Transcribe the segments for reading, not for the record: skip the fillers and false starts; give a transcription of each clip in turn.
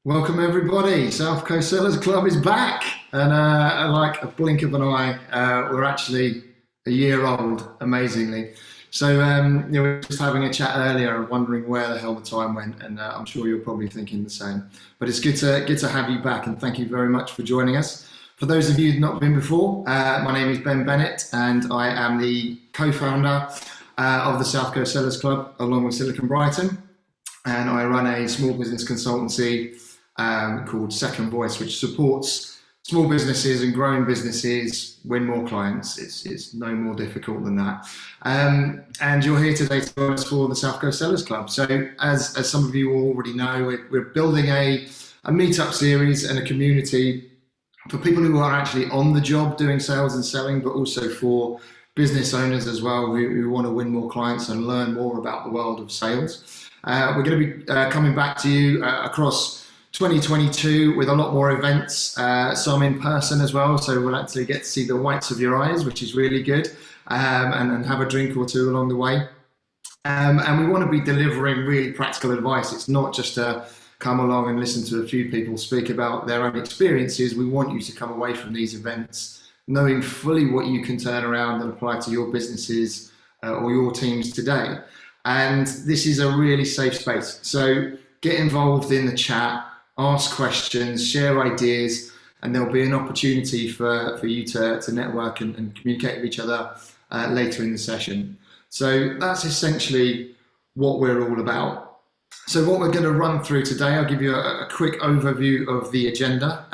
Welcome everybody. South Coast Sellers Club is back, and like a blink of an eye, we're actually a year old, amazingly. So we were just having a chat earlier, wondering where the hell the time went, and I'm sure you're probably thinking the same. But it's good to have you back, and thank you very much for joining us. For those of you who've not been before, my name is Bennett, and I am the co-founder of the South Coast Sellers Club, along with Silicon Brighton, and I run a small business consultancy called Second Voice, which supports small businesses and growing businesses win more clients. It's no more difficult than that. And you're here today to join us for the South Coast Sellers Club. So as some of you already know, we're building a meetup series and a community for people who are actually on the job doing sales and selling, but also for business owners as well who want to win more clients and learn more about the world of sales. We're going to be coming back to you across 2022 with a lot more events, some in person as well, so we'll actually get to see the whites of your eyes, which is really good, and have a drink or two along the way. And we want to be delivering really practical advice. It's not just to come along and listen to a few people speak about their own experiences. We want you to come away from these events knowing fully what you can turn around and apply to your businesses or your teams today. And this is a really safe space. So get involved in the chat, ask questions, share ideas, and there'll be an opportunity for you to network and communicate with each other later in the session. So that's essentially what we're all about. So what we're going to run through today, I'll give you a quick overview of the agenda.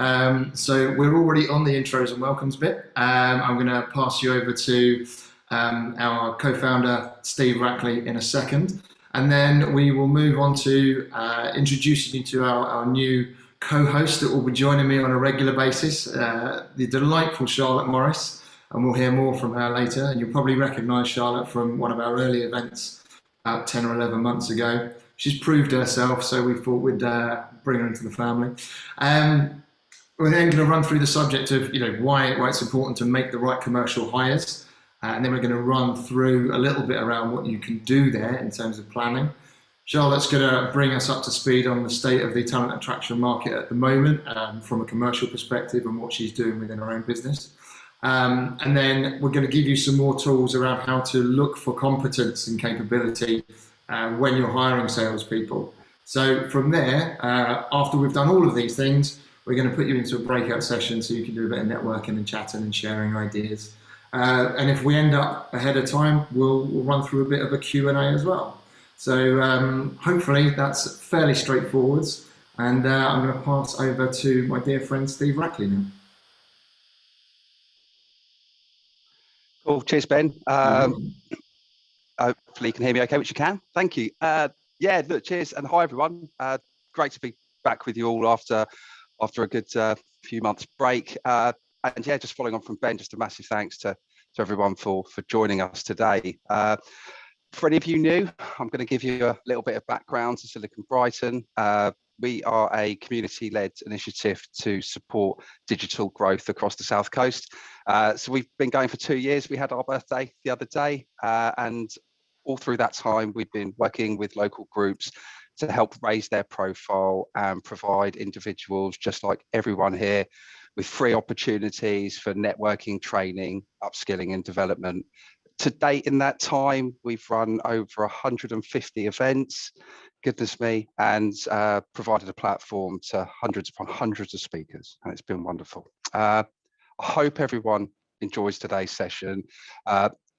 So we're already on the intros and welcomes bit. I'm going to pass you over to our co-founder, Steve Rackley, in a second. And then we will move on to introducing you to our new co-host that will be joining me on a regular basis, the delightful Charlotte Morris, and we'll hear more from her later. And you'll probably recognise Charlotte from one of our early events about 10 or 11 months ago. She's proved herself, so we thought we'd bring her into the family. We're then going to run through the subject of why it's important to make the right commercial hires. And then we're going to run through a little bit around what you can do there in terms of planning. Charlotte's going to bring us up to speed on the state of the talent attraction market at the moment from a commercial perspective and what she's doing within her own business. And then we're going to give you some more tools around how to look for competence and capability when you're hiring salespeople. So from there, after we've done all of these things, we're going to put you into a breakout session so you can do a bit of networking and chatting and sharing ideas. And if we end up ahead of time, we'll run through a bit of a Q&A as well. So hopefully that's fairly straightforward. And I'm going to pass over to my dear friend Steve Rackley now. Cool. Cheers, Ben. Hopefully you can hear me okay, which you can. Thank you. Yeah, look, cheers. And hi, everyone. Great to be back with you all after a good few months break. And yeah, just following on from Ben, just a massive thanks to everyone for joining us today. For any of you new, I'm going to give you a little bit of background to Silicon Brighton. We are a community-led initiative to support digital growth across the South Coast. So we've been going for 2 years. We had our birthday the other day, and all through that time, we've been working with local groups to help raise their profile and provide individuals, just like everyone here, with free opportunities for networking, training, upskilling and development. To date in that time, we've run over 150 events, goodness me, and provided a platform to hundreds upon hundreds of speakers, and it's been wonderful. I hope everyone enjoys today's session.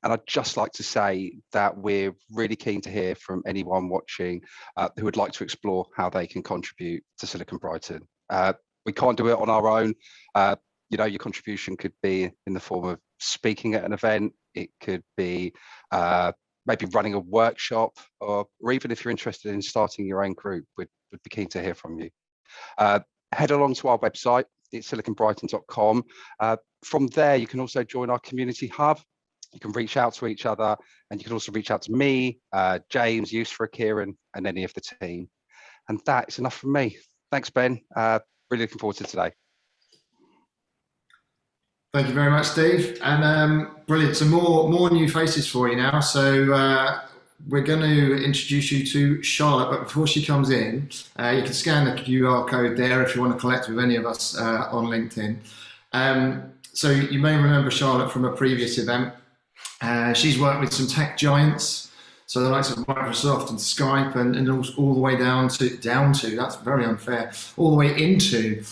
And I'd just like to say that we're really keen to hear from anyone watching who would like to explore how they can contribute to Silicon Brighton. We can't do it on our own. Your contribution could be in the form of speaking at an event. It could be maybe running a workshop, or even if you're interested in starting your own group, we'd be keen to hear from you. Head along to our website, it's siliconbrighton.com. From there, you can also join our community hub. You can reach out to each other, and you can also reach out to me, James, Yusra, Kieran, and any of the team. And that is enough from me. Thanks, Ben. Really looking forward to today. Thank you very much, Steve. And brilliant. Some more new faces for you now. So we're going to introduce you to Charlotte, but before she comes in, you can scan the QR code there if you want to connect with any of us on LinkedIn. So you may remember Charlotte from a previous event. She's worked with some tech giants, so the likes of Microsoft and Skype, and all the way down to, that's very unfair, all the way into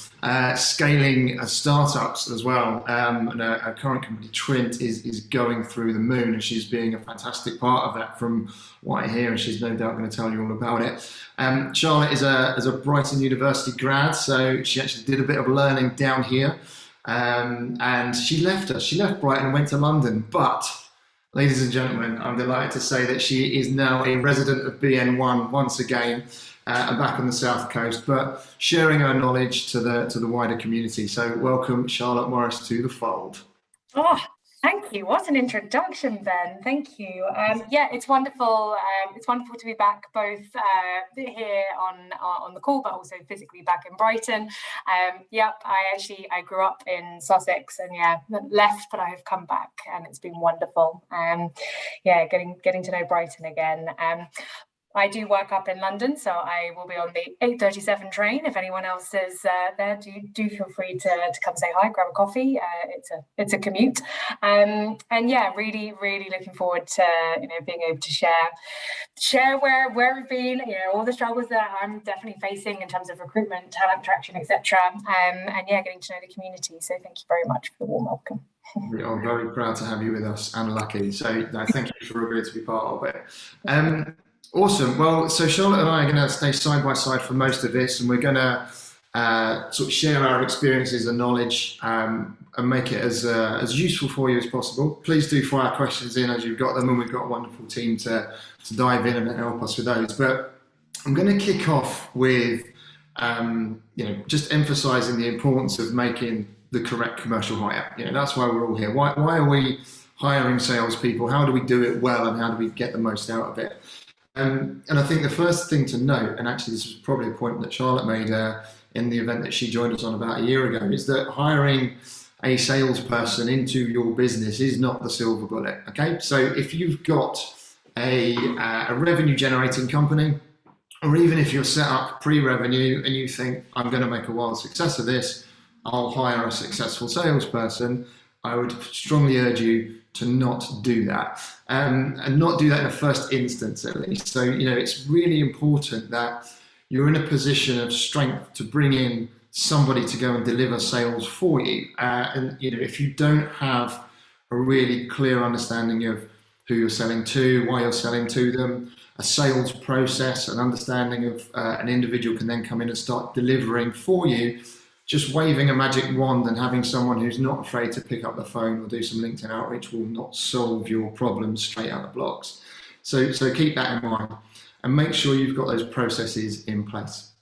scaling startups as well. And her current company, Trint, is going through the moon, and she's being a fantastic part of that from what I hear, and she's no doubt going to tell you all about it. Charlotte is a Brighton University grad, so she actually did a bit of learning down here, and she left us. She left Brighton and went to London, but ladies and gentlemen, I'm delighted to say that she is now a resident of BN1 once again, and back on the South Coast, but sharing her knowledge to the wider community. So welcome, Charlotte Morris, to the fold. Oh, thank you. What an introduction, Ben. Thank you. Yeah, it's wonderful. It's wonderful to be back, both here on the call, but also physically back in Brighton. Yep, I grew up in Sussex, and yeah, left, but I have come back, and it's been wonderful. Yeah, getting to know Brighton again. I do work up in London, so I will be on the 8:37 train. If anyone else is there, do feel free to come say hi, grab a coffee. It's a commute, and yeah, really looking forward to being able to share where we've been, all the struggles that I'm definitely facing in terms of recruitment, talent attraction, etc. And yeah, getting to know the community. So thank you very much for the warm welcome. We are very proud to have you with us, and lucky. So no, thank you for agreeing to be part of it. Awesome. Well, so Charlotte and I are going to stay side by side for most of this, and we're going to sort of share our experiences and knowledge, and make it as useful for you as possible. Please do fire questions in as you've got them, and we've got a wonderful team to dive in and help us with those. But I'm going to kick off with just emphasising the importance of making the correct commercial hire. That's why we're all here. Why are we hiring salespeople? How do we do it well, and how do we get the most out of it? And I think the first thing to note, and actually this was probably a point that Charlotte made in the event that she joined us on about a year ago, is that hiring a salesperson into your business is not the silver bullet. Okay, so if you've got a revenue generating company, or even if you're set up pre-revenue and you think, I'm going to make a wild success of this, I'll hire a successful salesperson, I would strongly urge you to not do that, and not do that in the first instance, at least. So it's really important that you're in a position of strength to bring in somebody to go and deliver sales for you. And if you don't have a really clear understanding of who you're selling to, why you're selling to them, a sales process, an understanding of an individual can then come in and start delivering for you. Just waving a magic wand and having someone who's not afraid to pick up the phone or do some LinkedIn outreach will not solve your problems straight out of the blocks. So keep that in mind and make sure you've got those processes in place.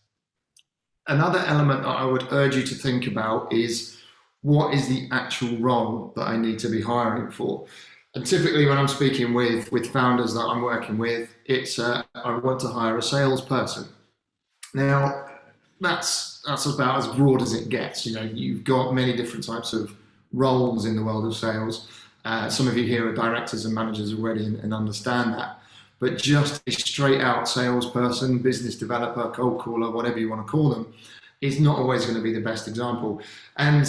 Another element that I would urge you to think about is, what is the actual role that I need to be hiring for? And typically when I'm speaking with founders that I'm working with, it's I want to hire a salesperson. Now, that's about as broad as it gets. You've got many different types of roles in the world of sales. Some of you here are directors and managers already and understand that. But just a straight out salesperson, business developer, cold caller, whatever you want to call them, is not always going to be the best example. And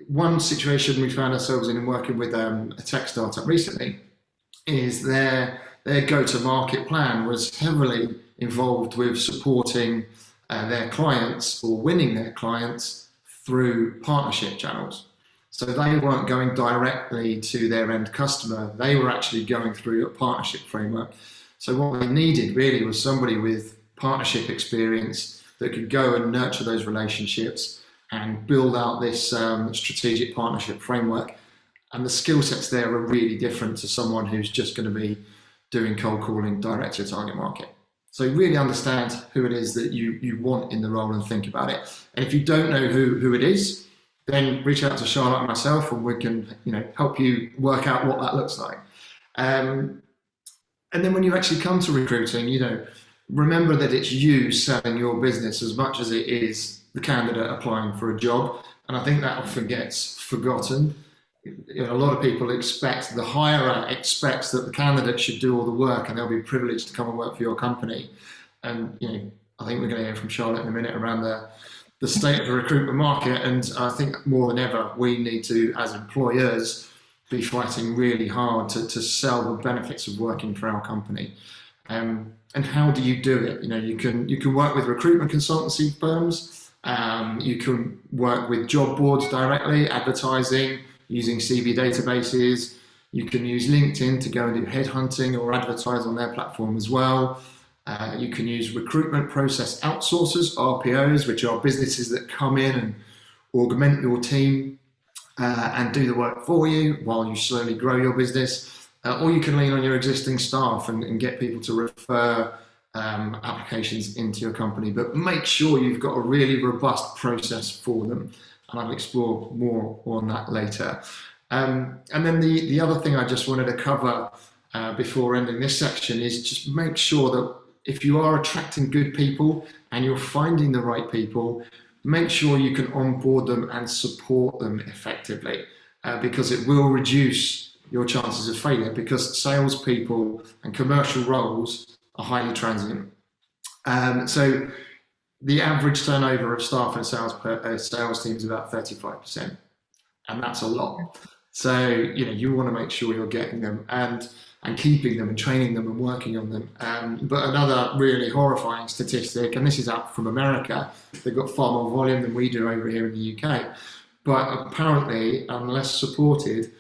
one situation we found ourselves in working with a tech startup recently is their go-to-market plan was heavily involved with supporting their clients or winning their clients through partnership channels. So they weren't going directly to their end customer, they were actually going through a partnership framework. So what they needed really was somebody with partnership experience that could go and nurture those relationships and build out this strategic partnership framework. And the skill sets there are really different to someone who's just going to be doing cold calling direct to your target market. So really understand who it is that you want in the role and think about it. And if you don't know who it is, then reach out to Charlotte and myself, and we can help you work out what that looks like. And then when you actually come to recruiting, remember that it's you selling your business as much as it is the candidate applying for a job. And I think that often gets forgotten. a lot of people expect, the hirer expects that the candidate should do all the work and they'll be privileged to come and work for your company. And I think we're going to hear from Charlotte in a minute around the state of the recruitment market. And I think more than ever, we need to, as employers, be fighting really hard to sell the benefits of working for our company. And how do you do it? You can work with recruitment consultancy firms. You can work with job boards directly, advertising, using CV databases. You can use LinkedIn to go and do headhunting or advertise on their platform as well. You can use recruitment process outsourcers, RPOs, which are businesses that come in and augment your team and do the work for you while you slowly grow your business. Or you can lean on your existing staff and get people to refer applications into your company, but make sure you've got a really robust process for them. And I'll explore more on that later. And then the other thing I just wanted to cover before ending this section is just make sure that if you are attracting good people and you're finding the right people, make sure you can onboard them and support them effectively, because it will reduce your chances of failure, because salespeople and commercial roles are highly transient. So the average turnover of staff and sales team is about 35%, and that's a lot. So you want to make sure you're getting them and keeping them and training them and working on them. But another really horrifying statistic, and this is out from America, they've got far more volume than we do over here in the UK, but apparently, unless supported,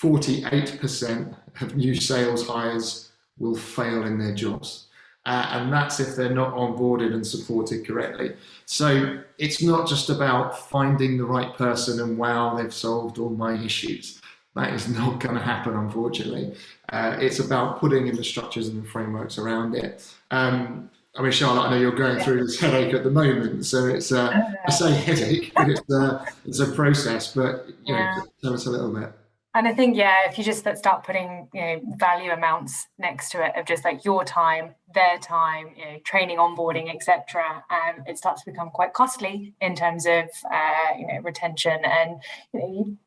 48% of new sales hires will fail in their jobs. And that's if they're not onboarded and supported correctly. So it's not just about finding the right person and wow, they've solved all my issues. That is not going to happen, unfortunately. It's about putting in the structures and the frameworks around it. Charlotte, I know you're going through this headache at the moment, so it's I say headache, but it's a process. But tell us a little bit. And I think, if you just start putting, value amounts next to it of just like your time, their time, training, onboarding, etc., it starts to become quite costly in terms of, retention. And you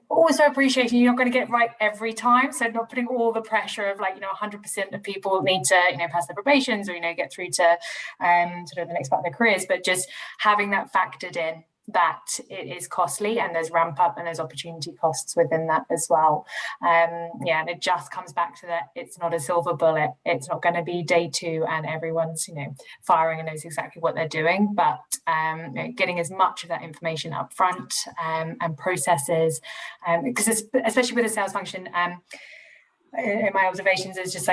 also appreciating you're not going to get it right every time. So not putting all the pressure of 100% of people need to, pass their probations or, get through to sort of the next part of their careers, but just having that factored in, that it is costly and there's ramp up and there's opportunity costs within that as well. And it just comes back to that it's not a silver bullet. It's not going to be day two and everyone's firing and knows exactly what they're doing, but getting as much of that information up front and processes, because especially with a sales function, in my observations, is just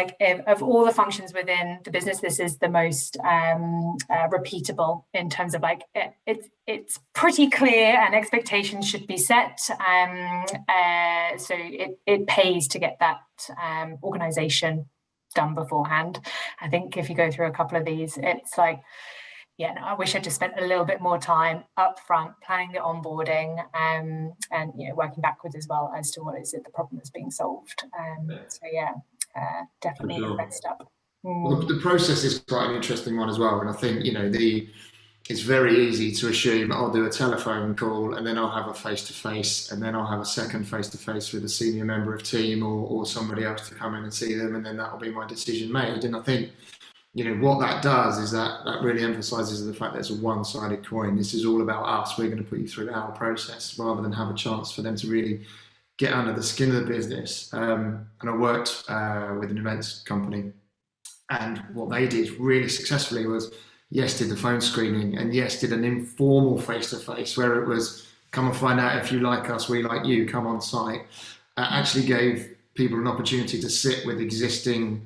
of all the functions within the business, this is the most repeatable in terms of it's pretty clear and expectations should be set. So it pays to get that organization done beforehand. I think if you go through a couple of these, it's I wish I'd just spent a little bit more time up front planning the onboarding and working backwards as well as to what is it the problem that's being solved. Definitely Sure. messed up. Well, the process is quite an interesting one as well, and I think it's very easy to assume I'll do a telephone call and then I'll have a face-to-face and then I'll have a second face-to-face with a senior member of team or somebody else to come in and see them, and then that'll be my decision made. And I think what that does is that really emphasizes the fact that it's a one-sided coin. This is all about us. We're going to put you through our process rather than have a chance for them to really get under the skin of the business. And I worked with an events company, and what they did really successfully was, yes, did the phone screening, and yes, did an informal face-to-face where it was, come and find out if you like us, we like you, come on site. Actually gave people an opportunity to sit with existing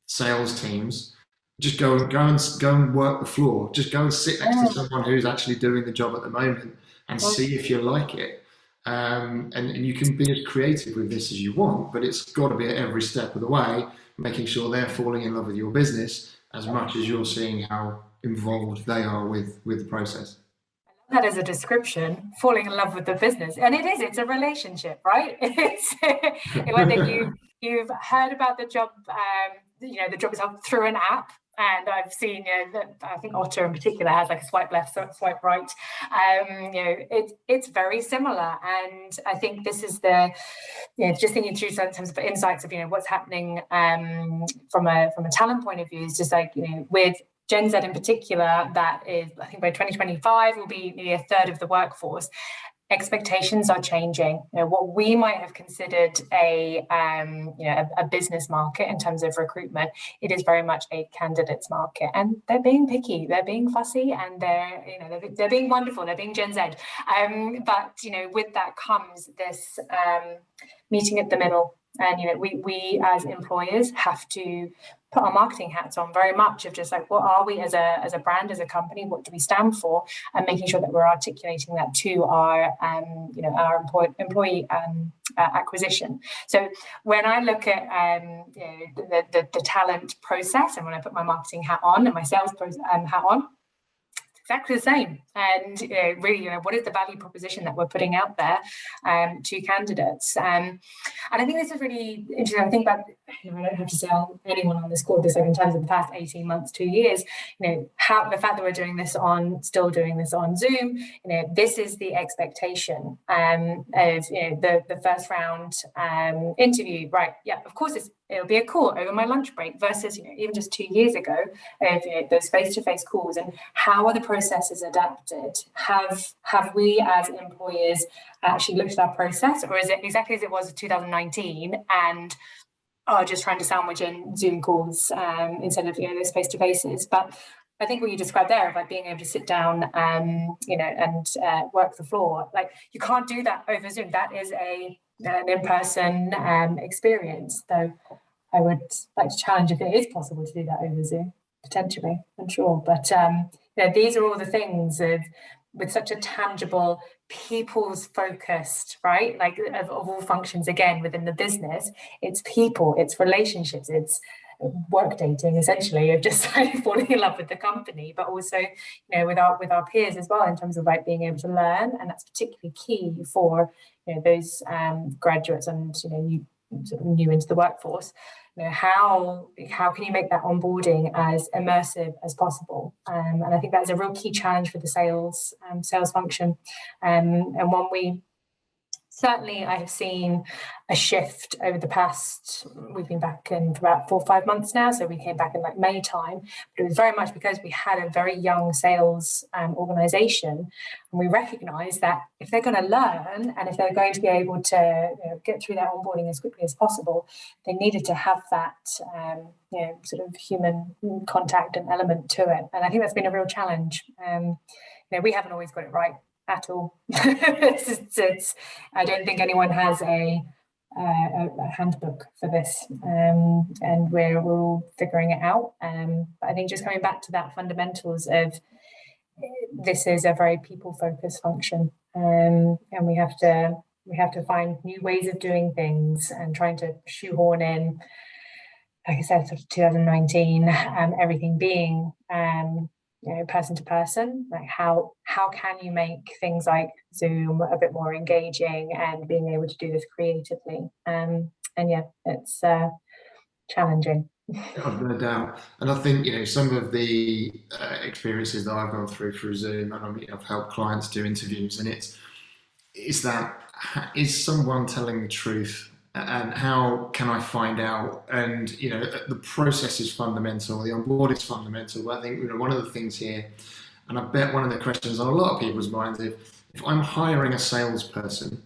sales teams. Just go and work the floor. Just go and sit next to someone who's actually doing the job at the moment and see if you like it. And you can be as creative with this as you want, but it's got to be at every step of the way, making sure they're falling in love with your business as much as you're seeing how involved they are with the process. That is a description, falling in love with the business. And it's a relationship, right? It's whether you've heard about the job, the job itself through an app, And I've seen, that I think Otter in particular has like a swipe left, swipe right. It's very similar. And I think this is just thinking through in terms of insights of, what's happening from a talent point of view is just like, with Gen Z in particular, that is, I think by 2025 will be nearly a third of the workforce. Expectations are changing. What we might have considered a business market in terms of recruitment, it is very much a candidates market, and they're being picky, they're being fussy, and they're being wonderful, they're being Gen Z. But with that comes this meeting at the middle, and we as employers have to put our marketing hats on, very much of just like, what are we as a brand, as a company, what do we stand for, and making sure that we're articulating that to our employee acquisition. So when I look at the talent process, and when I put my marketing hat on and my sales hat on, exactly the same. And really, what is the value proposition that we're putting out there to candidates? And I think this is really interesting. I think that I don't have to sell anyone on this call this, like in terms of the past 18 months, 2 years, how the fact that we're still doing this on Zoom, this is the expectation of the first round interview, right? Yeah, of course it'll be a call over my lunch break versus even just 2 years ago of those face-to-face calls. And how are the processes adapted? Have we as employers actually looked at our process, or is it exactly as it was in 2019 and are just trying to sandwich in Zoom calls instead of those face-to-faces? But I think what you described there of like being able to sit down and work the floor, like you can't do that over Zoom. That is an in-person experience. Though I would like to challenge if it is possible to do that over Zoom, potentially, I'm sure. But these are all the things with such a tangible, people's focused, right? Like of all functions, again, within the business, it's people, it's relationships, it's work dating, essentially, of just falling in love with the company, but also with our peers as well, in terms of like being able to learn. And that's particularly key for those graduates and new into the workforce. How can you make that onboarding as immersive as possible? And I think that's a real key challenge for the sales function, and one we certainly, I have seen a shift over the past, we've been back in for about 4 or 5 months now, so we came back in like May time, but it was very much because we had a very young sales organisation, and we recognised that if they're going to learn and if they're going to be able to get through their onboarding as quickly as possible, they needed to have that sort of human contact and element to it. And I think that's been a real challenge. We haven't always got it right at all. I don't think anyone has a handbook for this, and we're all figuring it out. But I think just coming back to that fundamentals of this is a very people-focused function, and we have to find new ways of doing things and trying to shoehorn in, like I said, sort of 2019, everything being person to person. Like how can you make things like Zoom a bit more engaging and being able to do this creatively? And it's challenging. I've no doubt. And I think, some of the experiences that I've gone through Zoom, and I've helped clients do interviews, and is someone telling the truth? And how can I find out? And the process is fundamental, the onboard is fundamental. But I think one of the things here, and I bet one of the questions on a lot of people's minds, if I'm hiring a salesperson,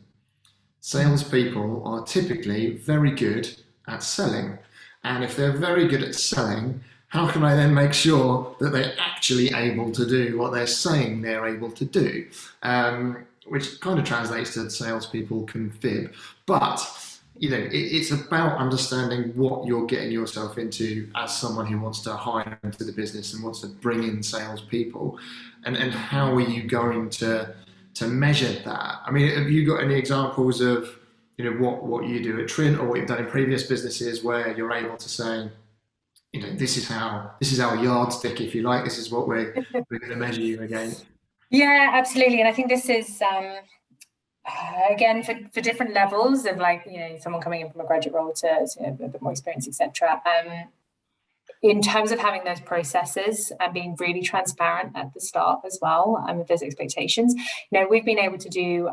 salespeople are typically very good at selling. And if they're very good at selling, how can I then make sure that they're actually able to do what they're saying they're able to do? Which kind of translates to salespeople can fib. But it's about understanding what you're getting yourself into as someone who wants to hire into the business and wants to bring in salespeople, and how are you going to measure that? I mean, have you got any examples of what you do at Trint, or what you've done in previous businesses where you're able to say, this is our yardstick, if you like, this is what we're going to measure you against? Yeah, absolutely. And I think this is again for different levels of, like, someone coming in from a graduate role to a bit more experience, etc. in terms of having those processes and being really transparent at the start as well, with those expectations, we've been able to do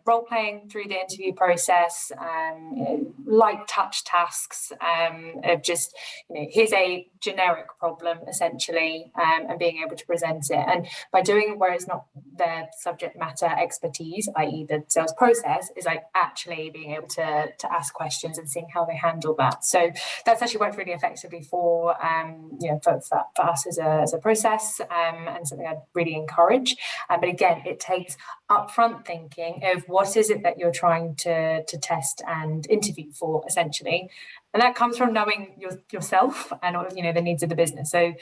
role playing through the interview process, light touch tasks of just, here's a generic problem essentially, and being able to present it. And by doing it where it's not their subject matter expertise, i.e. the sales process, is like actually being able to ask questions and seeing how they handle that. So that's actually worked really effectively for us as a process, and something I'd really encourage. But again, it takes upfront thinking of what is it that you're trying to test and interview for, essentially, and that comes from knowing yourself and the needs of the business. So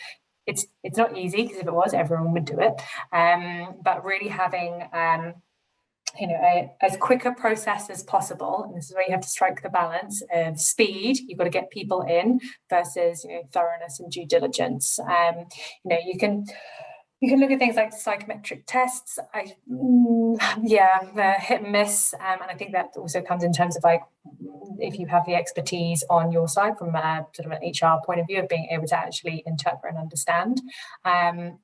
it's not easy, because if it was, everyone would do it. But really having as quick a process as possible, and this is where you have to strike the balance of speed. You've got to get people in versus thoroughness and due diligence. You can look at things like psychometric tests. They're hit and miss, and I think that also comes in terms of if you have the expertise on your side from a sort of an HR point of view of being able to actually interpret and understand.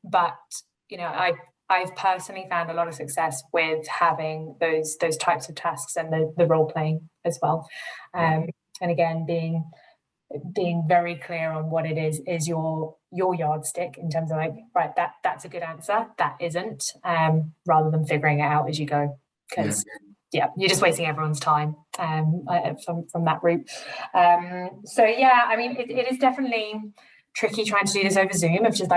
But I've personally found a lot of success with having those types of tasks and the role playing as well. And again, being very clear on what it is your yardstick in terms of right, that's a good answer, that isn't, rather than figuring it out as you go, because you're just wasting everyone's time from that route. It is definitely tricky trying to do this over Zoom, of just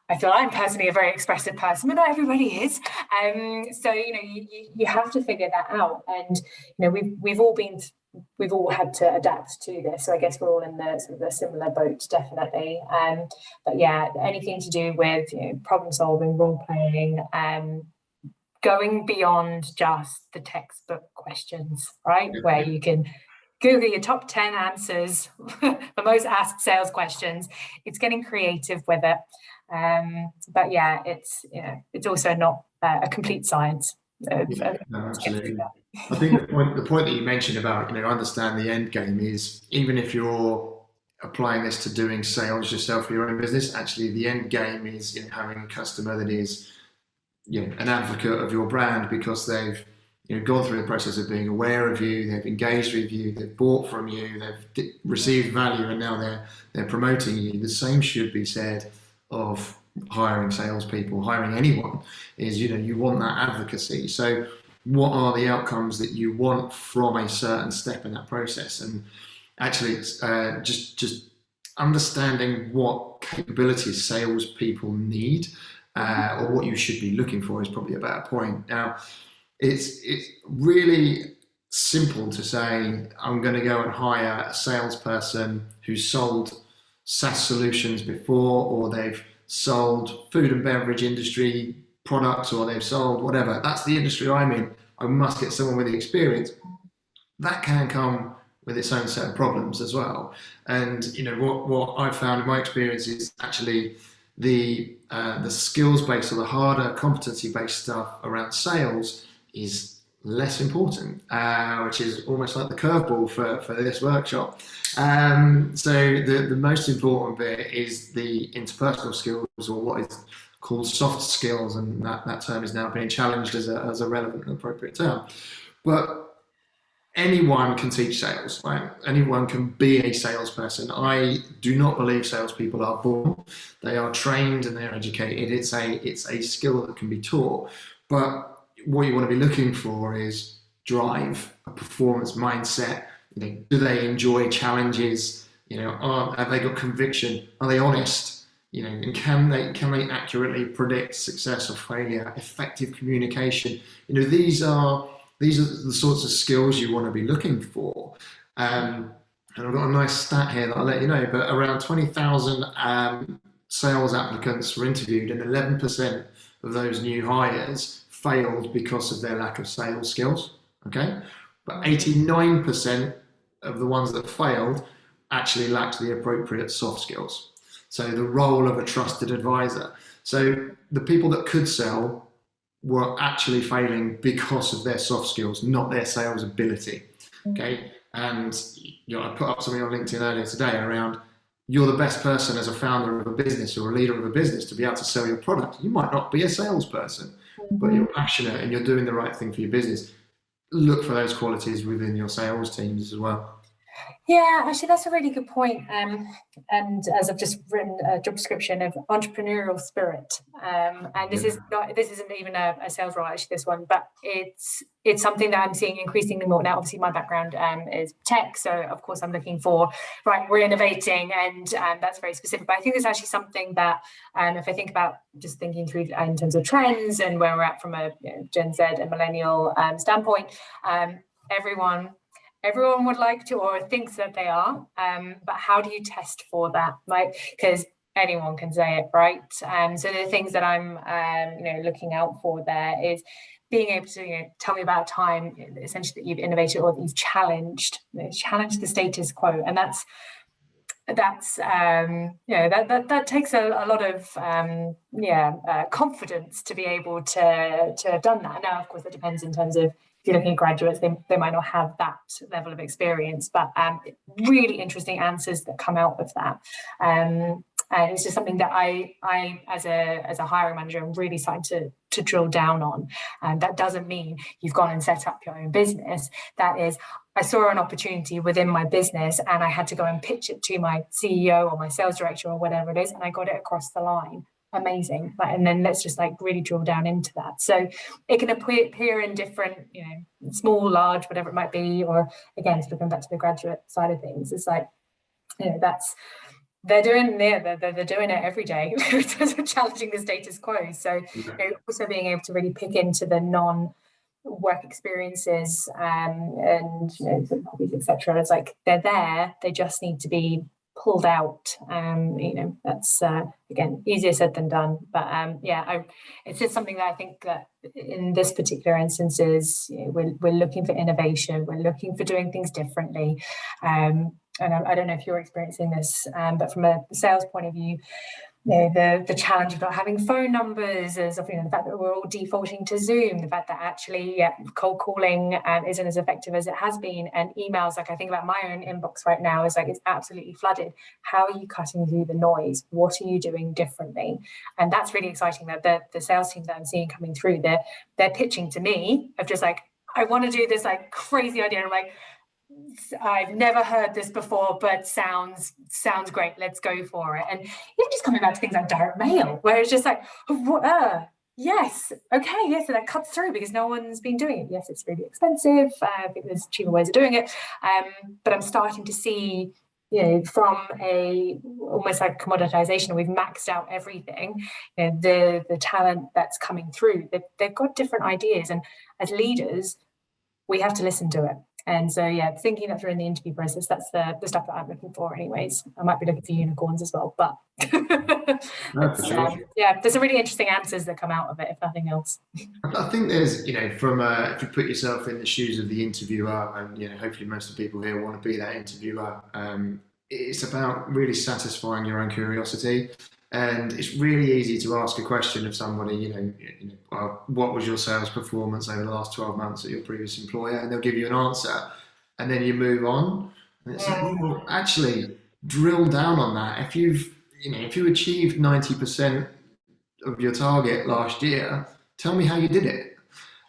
I feel I'm personally a very expressive person, but not everybody is. You have to figure that out, and we've all had to adapt to this. So I guess we're all in the sort of a similar boat, definitely. But yeah, anything to do with problem solving, role playing, going beyond just the textbook questions, right? Where you can Google your top 10 answers for most asked sales questions. It's getting creative with it. But yeah, it's also not a complete science. Absolutely. I think the point that you mentioned about understand the end game is, even if you're applying this to doing sales yourself for your own business, actually the end game is having a customer that is an advocate of your brand, because they've gone through the process of being aware of you, they've engaged with you, they've bought from you, they've received value, and now they're promoting you. The same should be said of hiring salespeople, hiring anyone, is you want that advocacy. So what are the outcomes that you want from a certain step in that process? And actually it's just understanding what capabilities salespeople need, or what you should be looking for, is probably a better point. Now, it's really simple to say, I'm going to go and hire a salesperson who's sold SaaS solutions before, or they've sold food and beverage industry products, or they've sold whatever. That's the industry I'm in. I must get someone with the experience. That can come with its own set of problems as well. And what I've found in my experience is actually the skills-based, or the harder competency-based stuff around sales is less important, which is almost like the curveball for this workshop. So the most important bit is the interpersonal skills, or what is called soft skills, and that term is now being challenged as a relevant and appropriate term. But anyone can teach sales, right? Anyone can be a salesperson. I do not believe salespeople are born. They are trained and they're educated. It's a skill that can be taught. But what you want to be looking for is drive, a performance mindset. Do they enjoy challenges? Have they got conviction? Are they honest? And can they accurately predict success or failure? Effective communication. These are the sorts of skills you want to be looking for. And I've got a nice stat here that I'll let you know, but around 20,000 sales applicants were interviewed, and 11% of those new hires failed because of their lack of sales skills, okay? But 89% of the ones that failed actually lacked the appropriate soft skills. So the role of a trusted advisor. So the people that could sell were actually failing because of their soft skills, not their sales ability, okay? And I put up something on LinkedIn earlier today around you're the best person as a founder of a business or a leader of a business to be able to sell your product. You might not be a salesperson, but you're passionate and you're doing the right thing for your business. Look for those qualities within your sales teams as well. Yeah, actually, that's a really good point. And as I've just written a job description of entrepreneurial spirit, and this isn't even a sales role, actually, this one, but it's something that I'm seeing increasingly more now. Obviously, my background is tech, so of course I'm looking for, right, we're innovating, and that's very specific. But I think it's actually something that, if I think about just thinking through in terms of trends and where we're at from a Gen Z and millennial standpoint, everyone would like to or thinks that they are, but how do you test for that, right? Because anyone can say it, right? So the things that I'm looking out for there is being able to tell me about a time essentially that you've innovated or that you've challenged the status quo, and that takes a lot of confidence to be able to have done that. Now, of course, it depends in terms of, if you're looking at graduates, they might not have that level of experience, but really interesting answers that come out of that. And it's just something that I as a hiring manager, am really starting to drill down on. And that doesn't mean you've gone and set up your own business. That is, I saw an opportunity within my business and I had to go and pitch it to my CEO or my sales director or whatever it is, and I got it across the line. Amazing. And then let's just really drill down into that. So it can appear in different, small, large, whatever it might be, or again, looking back to the graduate side of things, it's they're doing it every day in terms of challenging the status quo. So also being able to really pick into the non-work experiences and hobbies, etc. It's they're there, they just need to be pulled out. That's again easier said than done, but it's just something that I think that in this particular instance is we're looking for innovation, we're looking for doing things differently, and I don't know if you're experiencing this, but from a sales point of view, the challenge of not having phone numbers, as the fact that we're all defaulting to Zoom, the fact that actually cold calling isn't as effective as it has been, and emails, I think about my own inbox right now, is it's absolutely flooded. How are you cutting through the noise? What are you doing differently? And that's really exciting, that the sales team that I'm seeing coming through, they're pitching to me of just I want to do this crazy idea. And I'm I've never heard this before, but sounds great. Let's go for it. And even just coming back to things like direct mail, where it's just yes, okay, yes, so that cuts through because no one's been doing it. Yes, it's really expensive. I think there's cheaper ways of doing it. But I'm starting to see, from almost commoditization, we've maxed out everything. The talent that's coming through, they've got different ideas, and as leaders, we have to listen to it. And so, thinking that through in the interview process, that's the stuff that I'm looking for anyways. I might be looking for unicorns as well, but there's some really interesting answers that come out of it, if nothing else. I think there's, from if you put yourself in the shoes of the interviewer, and, hopefully most of the people here want to be that interviewer, it's about really satisfying your own curiosity. And it's really easy to ask a question of somebody, what was your sales performance over the last 12 months at your previous employer? And they'll give you an answer, and then you move on. And it's well, actually drill down on that. If you achieved 90% of your target last year, tell me how you did it.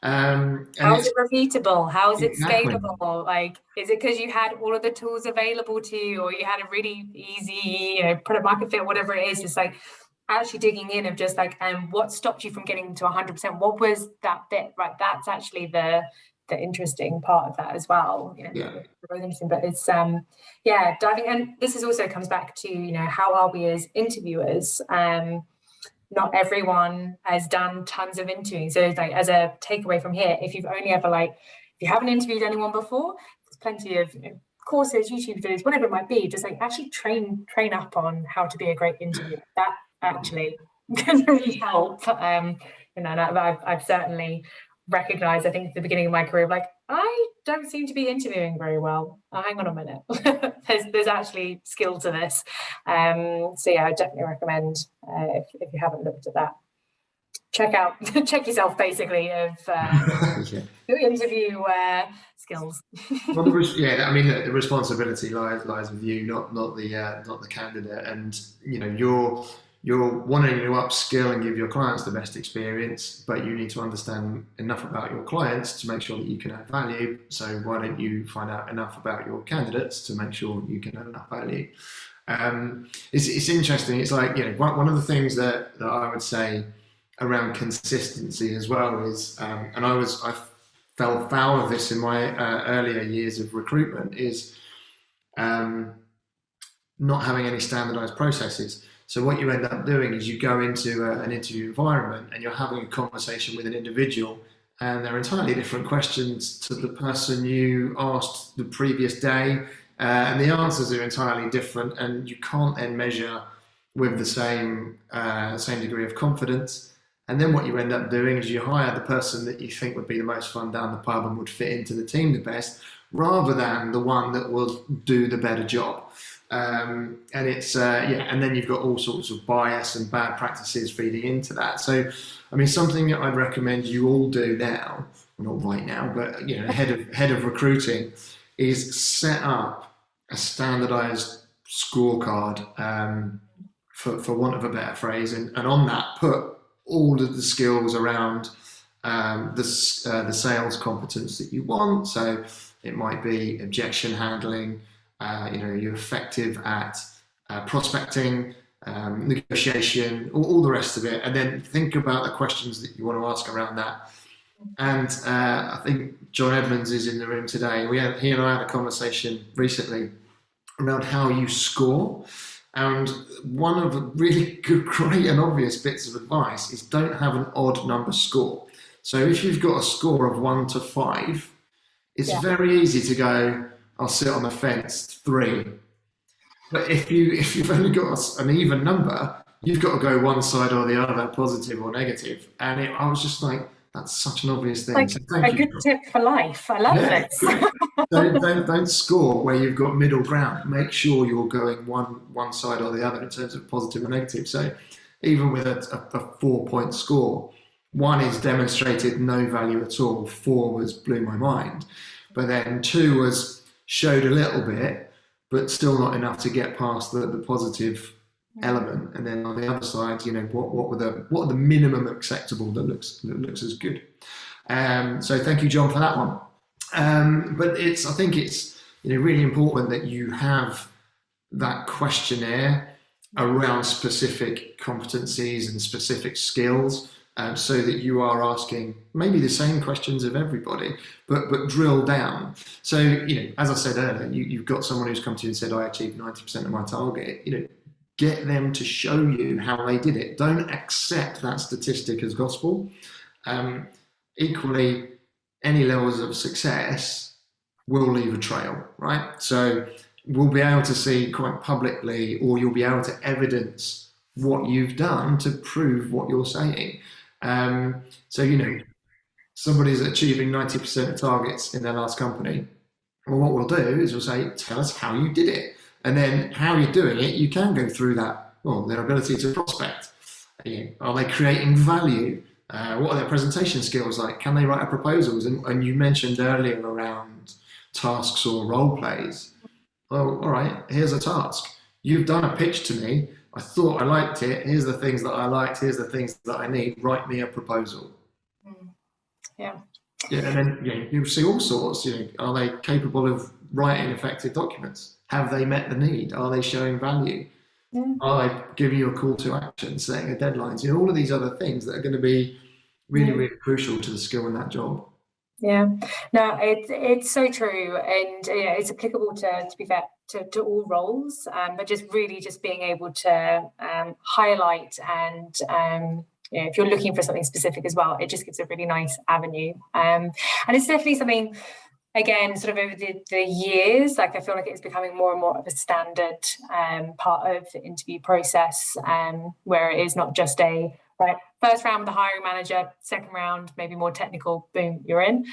How is it repeatable? How is it scalable? Is it because you had all of the tools available to you, or you had a really easy, product market fit, whatever it is? Just actually digging in of just and what stopped you from getting to 100%? What was that bit? Right, that's actually the interesting part of that as well. Both interesting, but it's diving. And this also comes back to how are we as interviewers? Not everyone has done tons of interviewing. So as a takeaway from here, if you've only ever if you haven't interviewed anyone before, there's plenty of courses, YouTube videos, whatever it might be, just actually train up on how to be a great interviewer. That actually can really help. And I've certainly recognized, I think at the beginning of my career, I don't seem to be interviewing very well. Hang on a minute. there's actually skill to this. I definitely recommend if you haven't looked at that. check yourself basically of your interview skills. Well, the responsibility lies with you, not the candidate. And you're wanting to upskill and give your clients the best experience, but you need to understand enough about your clients to make sure that you can add value. So why don't you find out enough about your candidates to make sure you can add enough value? It's interesting. It's like, one of the things that I would say around consistency as well is, and I fell foul of this in my earlier years of recruitment, is not having any standardized processes. So what you end up doing is you go into an interview environment and you're having a conversation with an individual, and they're entirely different questions to the person you asked the previous day, and the answers are entirely different, and you can't then measure with the same degree of confidence. And then what you end up doing is you hire the person that you think would be the most fun down the pub and would fit into the team the best, rather than the one that will do the better job. And it's and then you've got all sorts of bias and bad practices feeding into that. So, something that I'd recommend you all do now, not right now, but head of recruiting, is set up a standardized scorecard, for want of a better phrase, and on that put all of the skills around the sales competence that you want. So it might be objection handling, you're effective at prospecting, negotiation, all the rest of it, and then think about the questions that you want to ask around that. And I think John Edmonds is in the room today. He and I had a conversation recently around how you score. And one of the really good, great and obvious bits of advice is don't have an odd number score. So if you've got a score of 1 to 5, it's very easy to go, I'll sit on the fence 3. But if you've only got an even number, you've got to go one side or the other, positive or negative. And I was just like, that's such an obvious thing. Like so a good tip for life. I love this. Don't score where you've got middle ground. Make sure you're going one side or the other in terms of positive or negative. So even with a 4-point score, 1 is demonstrated no value at all. 4 was blew my mind. But then 2 was showed a little bit, but still not enough to get past the positive element. And then on the other side, what are the minimum acceptable that looks as good. So thank you, John, for that one. But I think it's really important that you have that questionnaire around specific competencies and specific skills, so that you are asking maybe the same questions of everybody, but drill down. So as I said earlier, you've got someone who's come to you and said, I achieved 90% of my target. Get them to show you how they did it. Don't accept that statistic as gospel. Equally, any levels of success will leave a trail, right? So we'll be able to see quite publicly, or you'll be able to evidence what you've done to prove what you're saying. So somebody's achieving 90% of targets in their last company. Well, what we'll do is we'll say, tell us how you did it. And then how you're doing it, you can go through that. Well, their ability to prospect. Are they creating value? What are their presentation skills like? Can they write proposals? And you mentioned earlier around tasks or role plays. Well, all right, here's a task. You've done a pitch to me. I thought I liked it. Here's the things that I liked. Here's the things that I need. Write me a proposal. Yeah. Yeah, and then you'll see all sorts. Are they capable of writing effective documents? Have they met the need? Are they showing value? Are they giving you a call to action, setting a deadlines? All of these other things that are going to be really, really crucial to the skill in that job. Yeah, no, it's so true, and it's applicable to be fair to all roles, but just being able to highlight and if you're looking for something specific as well, it just gives a really nice avenue, and it's definitely something. Again, sort of over the years, I feel like it's becoming more and more of a standard part of the interview process, where it is not just first round with the hiring manager, second round maybe more technical, boom, you're in.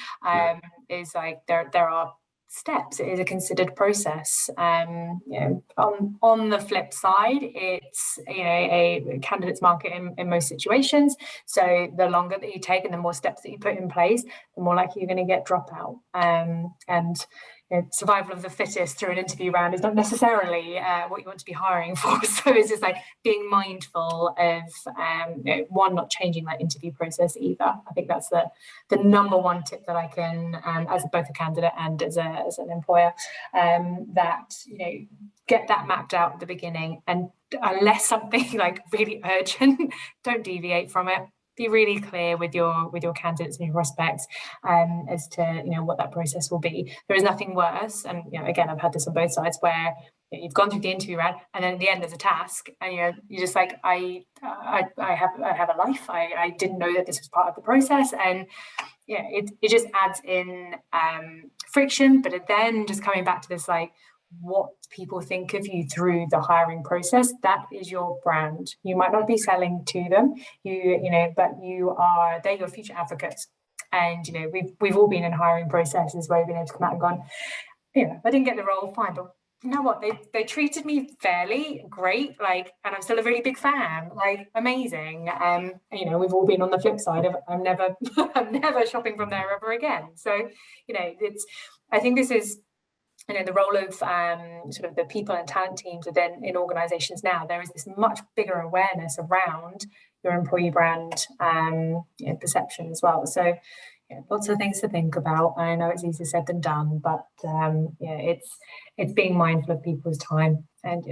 Is like there are steps. It is a considered process. On the flip side, it's a candidates market in most situations. So the longer that you take and the more steps that you put in place, the more likely you're going to get dropout. And survival of the fittest through an interview round is not necessarily what you want to be hiring for. So it's just like being mindful of one, not changing that interview process either. I think that's the number one tip that I can, as both a candidate and as an employer, that get that mapped out at the beginning, and unless something like really urgent, don't deviate from it. Be really clear with your candidates and your prospects as to what that process will be. There is nothing worse, and again, I've had this on both sides, where you've gone through the interview round and then at the end there's a task, and you're just like, I have a life. I didn't know that this was part of the process, and it just adds in friction. But then just coming back to this, like, what people think of you through the hiring process, that is your brand. You might not be selling to them, but they're your future advocates. And we've all been in hiring processes where we've been able to come out and gone, I didn't get the role, fine, but you know what, they treated me fairly great, like, and I'm still a really big fan, like, amazing. We've all been on the flip side of I'm never shopping from there ever again. So I think this is the role of sort of the people and talent teams in organizations now. There is this much bigger awareness around your employee brand perception as well. So lots of things to think about. I know it's easier said than done, but it's being mindful of people's time, and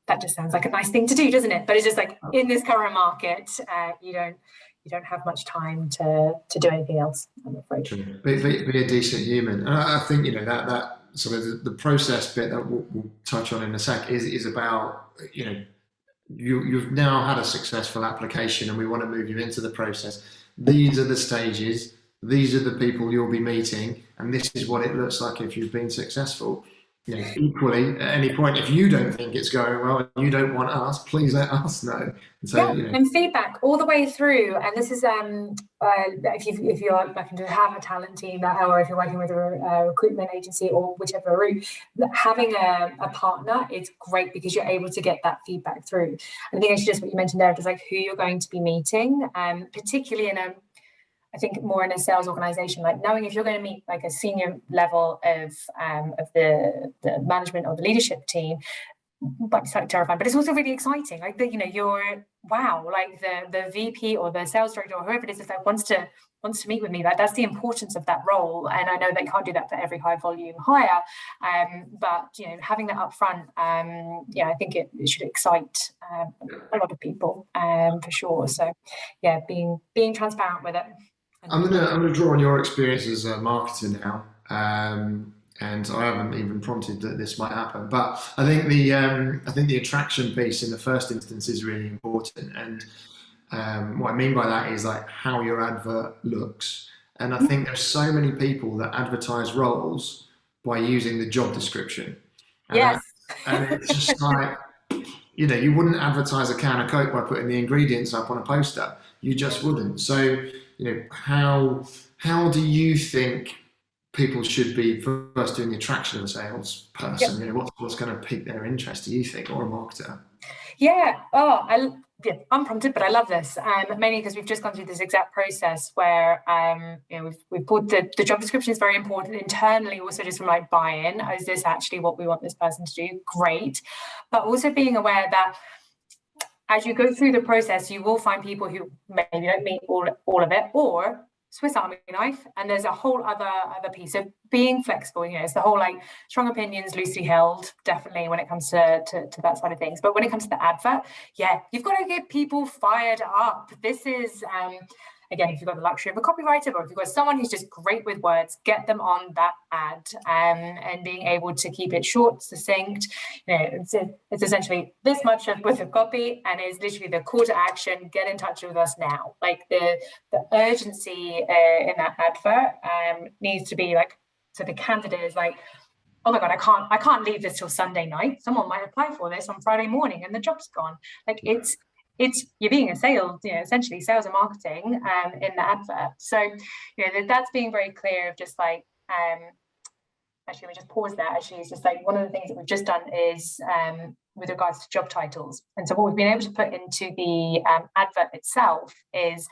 that just sounds like a nice thing to do, doesn't it? But it's just like, in this current market, you don't have much time to do anything else, I'm afraid. Be a decent human. And I think that sort of the process bit that we'll touch on in a sec is about you've now had a successful application, and we want to move you into the process. These are the stages, these are the people you'll be meeting, and this is what it looks like if you've been successful. Equally, at any point, if you don't think it's going well and you don't want us, please let us know. And so, and feedback all the way through. And this is if you're looking to have a talent team, or if you're working with a recruitment agency or whichever route, having a partner is great, because you're able to get that feedback through. And I think it's just what you mentioned there, just like who you're going to be meeting, particularly I think more in a sales organization, like knowing if you're going to meet like a senior level of the management or the leadership team, might be slightly terrifying, but it's also really exciting. Like you're wow, like the VP or the sales director or whoever it is that wants to meet with me. Like, that's the importance of that role. And I know they can't do that for every high volume hire, but having that up front, I think it should excite a lot of people for sure. So being transparent with it. I'm gonna draw on your experience as a marketer now, and I haven't even prompted that this might happen, but I think the attraction piece in the first instance is really important. And what I mean by that is like how your advert looks. And I think there's so many people that advertise roles by using the job description. And it's just like, you wouldn't advertise a can of Coke by putting the ingredients up on a poster. You just wouldn't. So, how do you think people should be first doing the attraction of a salesperson? Yep. What's going to pique their interest, do you think, or a marketer? Unprompted, but I love this, mainly because we've just gone through this exact process where we've put the job description is very important internally, also just from like buy-in. Is this actually what we want this person to do? Great. But also being aware that as you go through the process, you will find people who maybe don't meet all of it, or Swiss Army knife, and there's a whole other piece of being flexible. It's the whole like strong opinions loosely held, definitely when it comes to that side of things. But when it comes to the advert, you've got to get people fired up. This is again, if you've got the luxury of a copywriter, or if you've got someone who's just great with words, get them on that ad, and being able to keep it short, succinct. It's essentially this much worth of copy, and is literally the call to action. Get in touch with us now. Like the urgency in that advert needs to be like, so the candidate is like, oh my God, I can't leave this till Sunday night. Someone might apply for this on Friday morning and the job's gone. Like it's you're being a sales, essentially sales and marketing in the advert. So, that's being very clear of just like actually, let me just pause there. Actually, it's just like one of the things that we've just done is with regards to job titles. And so what we've been able to put into the advert itself is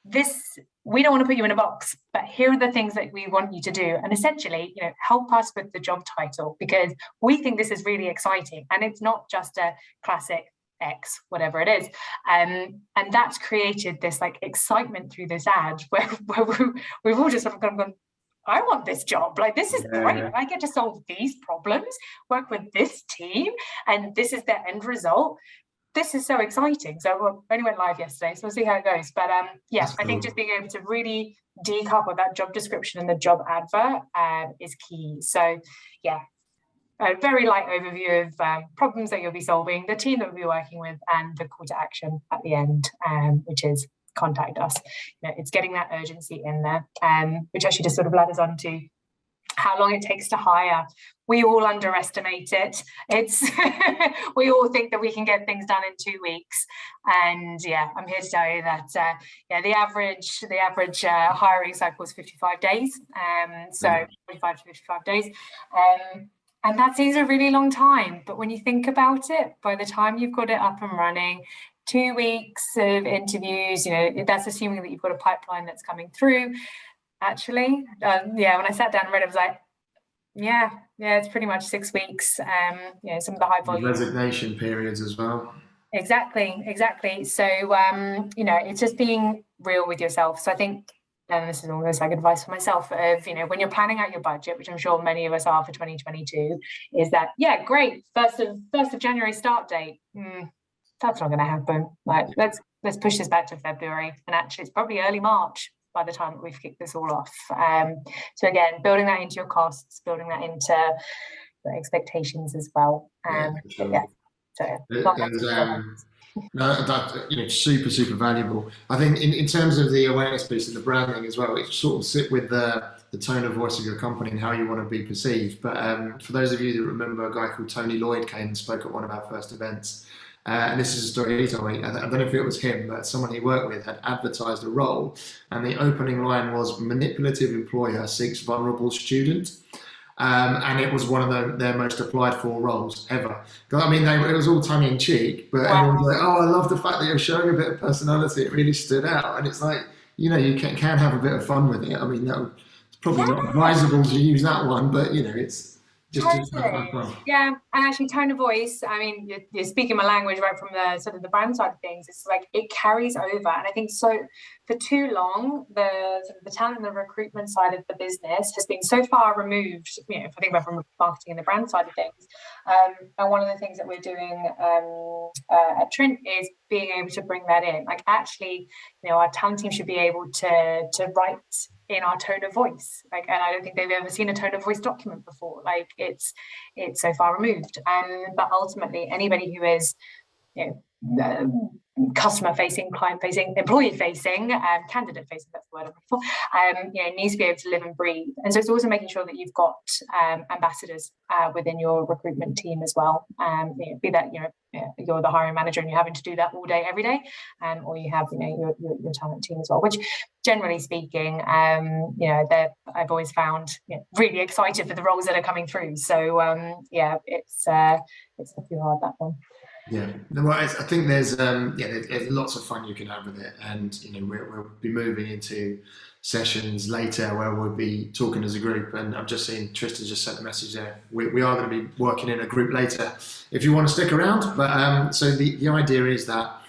this: we don't want to put you in a box, but here are the things that we want you to do. And essentially, help us with the job title, because we think this is really exciting. And it's not just a classic X, whatever it is. And that's created this like excitement through this ad where we've all just sort of gone, I want this job. Like, this is great. I get to solve these problems, work with this team, and this is their end result. This is so exciting. So we only went live yesterday, so we'll see how it goes. But yeah, I think just being able to really decouple that job description and the job advert is key. So yeah, a very light overview of problems that you'll be solving, the team that we'll be working with, and the call to action at the end, which is contact us. It's getting that urgency in there, which actually just sort of led us on to how long it takes to hire. We all underestimate it. We all think that we can get things done in 2 weeks, and yeah, I'm here to tell you that the average hiring cycle is 55 days. So 45 to 55 days. And that seems a really long time, but when you think about it, by the time you've got it up and running, 2 weeks of interviews, that's assuming that you've got a pipeline that's coming through. Actually, when I sat down and read it, I was like, yeah, it's pretty much 6 weeks. Some of the high volume resignation periods as well. Exactly. So, it's just being real with yourself. So I think, and this is almost like advice for myself, of, when you're planning out your budget, which I'm sure many of us are for 2022, is that, yeah, great, 1st of January start date. That's not going to happen. Like, let's push this back to February. And actually, it's probably early March by the time that we've kicked this all off. So again, building that into your costs, building that into the expectations as well. Super valuable. I think in terms of the awareness piece and the branding as well, it sort of sit with the tone of voice of your company and how you want to be perceived. But for those of you that remember, a guy called Tony Lloyd came and spoke at one of our first events. And this is a story he told me. I don't know if it was him, but someone he worked with had advertised a role, and the opening line was, "Manipulative employer seeks vulnerable student." And it was one of their most applied for roles ever. I mean, it was all tongue in cheek, but everyone was like, "Oh, I love the fact that you're showing a bit of personality. It really stood out." And it's like, you can have a bit of fun with it. I mean, it's probably not advisable to use that one, but it's just totally. Yeah, and actually tone of voice, I mean, you're speaking my language right from the sort of the brand side of things. It's like it carries over, and I think so for too long the talent and the recruitment side of the business has been so far removed, if I think about from marketing and the brand side of things. And one of the things that we're doing at Trent is being able to bring that in. Like, actually, our talent team should be able to write in our tone of voice, and I don't think they've ever seen a tone of voice document before. Like, it's so far removed. But ultimately, anybody who is customer facing, client facing, employee facing, candidate facing, that's the word I'm looking for, needs to be able to live and breathe. And so it's also making sure that you've got ambassadors within your recruitment team as well. Be that you're the hiring manager and you're having to do that all day every day, or you have your talent team as well, which generally speaking, I've always found really excited for the roles that are coming through. So it's pretty hard, that one. Yeah, well, I think there's lots of fun you can have with it, and we'll be moving into sessions later where we'll be talking as a group. And I've just seen Trista just sent a message there. We are going to be working in a group later if you want to stick around. But so the idea is that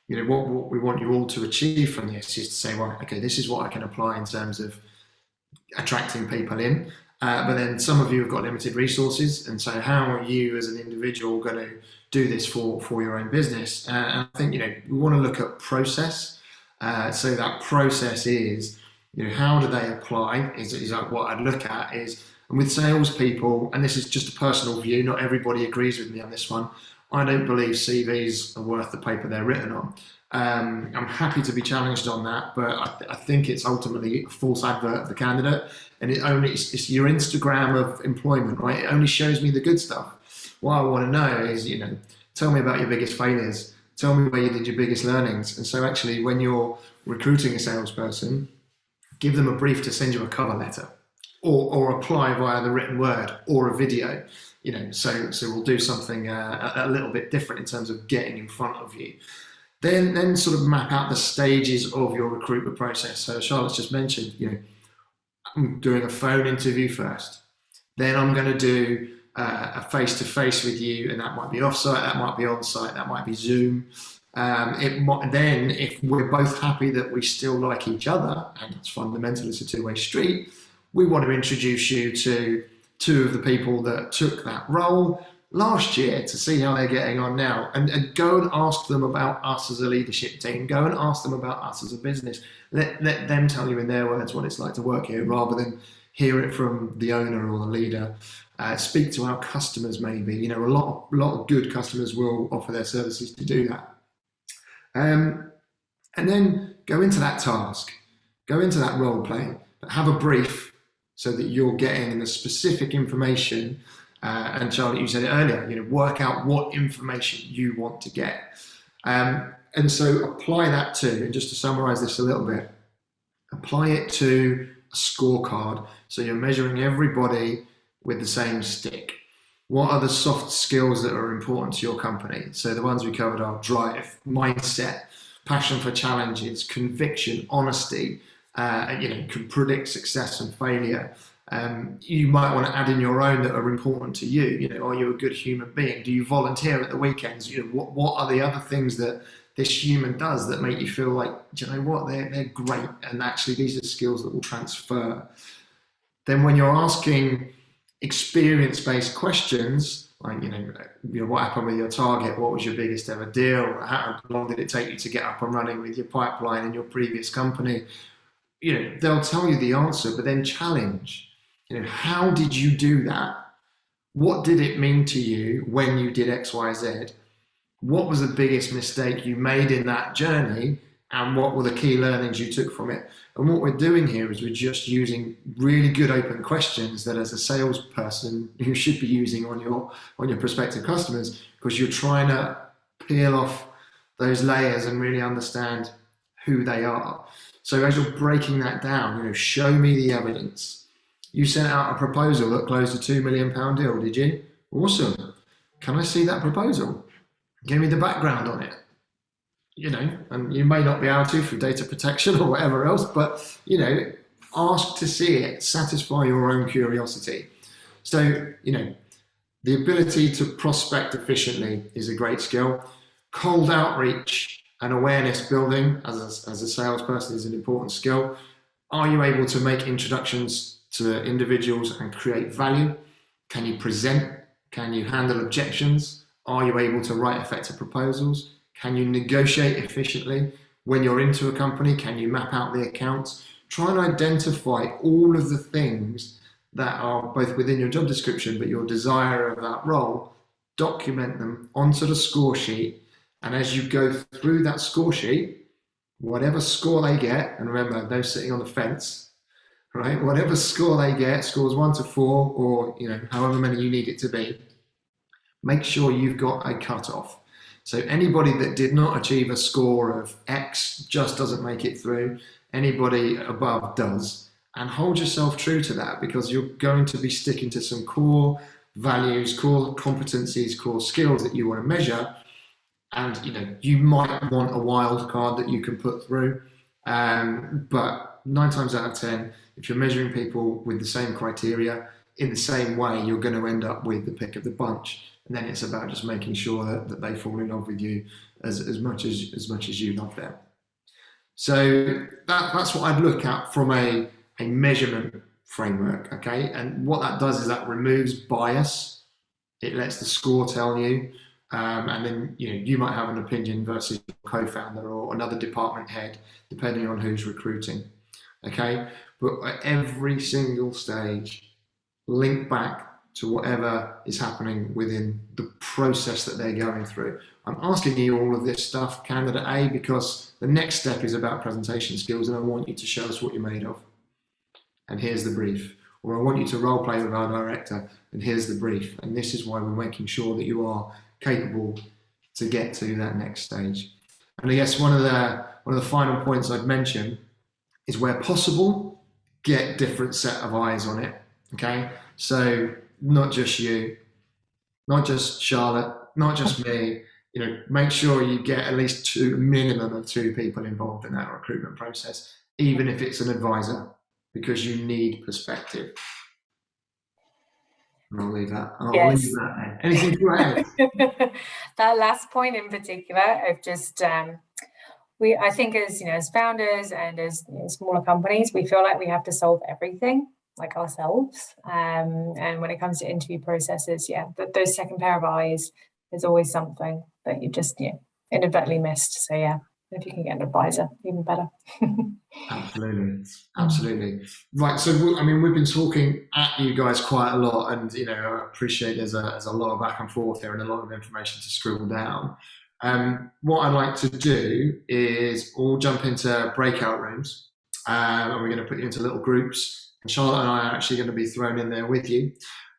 what we want you all to achieve from this is to say, well, okay, this is what I can apply in terms of attracting people in. But then some of you have got limited resources, and so how are you as an individual going to do this for your own business? And I think we want to look at process. So that process is how do they apply? Is like what I'd look at is, and with salespeople, and this is just a personal view, not everybody agrees with me on this one. I don't believe CVs are worth the paper they're written on. I'm happy to be challenged on that, but I think it's ultimately a false advert of the candidate, and it's your Instagram of employment, right? It only shows me the good stuff. What I want to know is, tell me about your biggest failures. Tell me where you did your biggest learnings. And so actually, when you're recruiting a salesperson, give them a brief to send you a cover letter. or apply via the written word or a video. So we'll do something a little bit different in terms of getting in front of you. Then sort of map out the stages of your recruitment process. So Charlotte's just mentioned, I'm doing a phone interview first. Then I'm going to do a face-to-face with you, and that might be off-site, that might be on-site, that might be Zoom. Then if we're both happy that we still like each other, and it's fundamental, it's a two-way street, we want to introduce you to two of the people that took that role last year to see how they're getting on now, and go and ask them about us as a leadership team. Go and ask them about us as a business. Let them tell you in their words what it's like to work here, rather than hear it from the owner or the leader. Speak to our customers, maybe. A lot of good customers will offer their services to do that. And then go into that task, go into that role play, but have a brief so that you're getting the specific information. And Charlotte, you said it earlier, work out what information you want to get. And so apply that to, and just to summarize this a little bit, apply it to a scorecard. So you're measuring everybody with the same stick. What are the soft skills that are important to your company? So the ones we covered are drive, mindset, passion for challenges, conviction, honesty, can predict success and failure. You might want to add in your own that are important to you. Are you a good human being? Do you volunteer at the weekends? What are the other things that this human does that make you feel like, do you know what, they're great, and actually these are skills that will transfer. Then when you're asking experience-based questions, like what happened with your target, what was your biggest ever deal, how long did it take you to get up and running with your pipeline in your previous company, they'll tell you the answer, but then challenge. How did you do that? What did it mean to you when you did X, Y, Z? What was the biggest mistake you made in that journey? And what were the key learnings you took from it? And what we're doing here is we're just using really good open questions that, as a salesperson, you should be using on your prospective customers, because you're trying to peel off those layers and really understand who they are. So as you're breaking that down, show me the evidence. You sent out a proposal that closed a £2 million deal, did you? Awesome. Can I see that proposal? Give me the background on it. And you may not be able to through data protection or whatever else, but, ask to see it, satisfy your own curiosity. So, the ability to prospect efficiently is a great skill. Cold outreach and awareness building as a salesperson is an important skill. Are you able to make introductions to individuals and create value? Can you present? Can you handle objections? Are you able to write effective proposals? Can you negotiate efficiently? When you're into a company, can you map out the accounts? Try and identify all of the things that are both within your job description, but your desire of that role. Document them onto the score sheet. And as you go through that score sheet, whatever score they get, and remember, no sitting on the fence, right? Whatever score they get, scores 1 to 4, or however many you need it to be, make sure you've got a cutoff. So anybody that did not achieve a score of X just doesn't make it through. Anybody above does. And hold yourself true to that, because you're going to be sticking to some core values, core competencies, core skills that you want to measure. And you might want a wild card that you can put through. But 9 times out of 10, if you're measuring people with the same criteria in the same way, you're going to end up with the pick of the bunch. And then it's about just making sure that they fall in love with you as much as you love them. So that's what I'd look at from a measurement framework, okay? And what that does is that removes bias. It lets the score tell you, and then you might have an opinion versus your co-founder or another department head, depending on who's recruiting, okay? But at every single stage, link back to whatever is happening within the process that they're going through. I'm asking you all of this stuff, candidate A, because the next step is about presentation skills, and I want you to show us what you're made of. And here's the brief. Or I want you to role play with our director, and here's the brief. And this is why we're making sure that you are capable to get to that next stage. And I guess one of the final points I'd mention is, where possible, get different set of eyes on it. Okay, so not just you, not just Charlotte, not just me. Make sure you get at least a minimum of 2 people involved in that recruitment process, even if it's an advisor, because you need perspective. And I'll leave that. Yes. Leave that there. Anything to add? That last point in particular of just I think as founders and as smaller companies, we feel like we have to solve everything like ourselves. And when it comes to interview processes, those second pair of eyes is always something that you just inadvertently missed. So if you can get an advisor, even better. Absolutely. Right. So we've been talking at you guys quite a lot, and I appreciate there's a lot of back and forth there and a lot of information to scribble down. What I'd like to do is all jump into breakout rooms, and we're going to put you into little groups. And Charlotte and I are actually going to be thrown in there with you.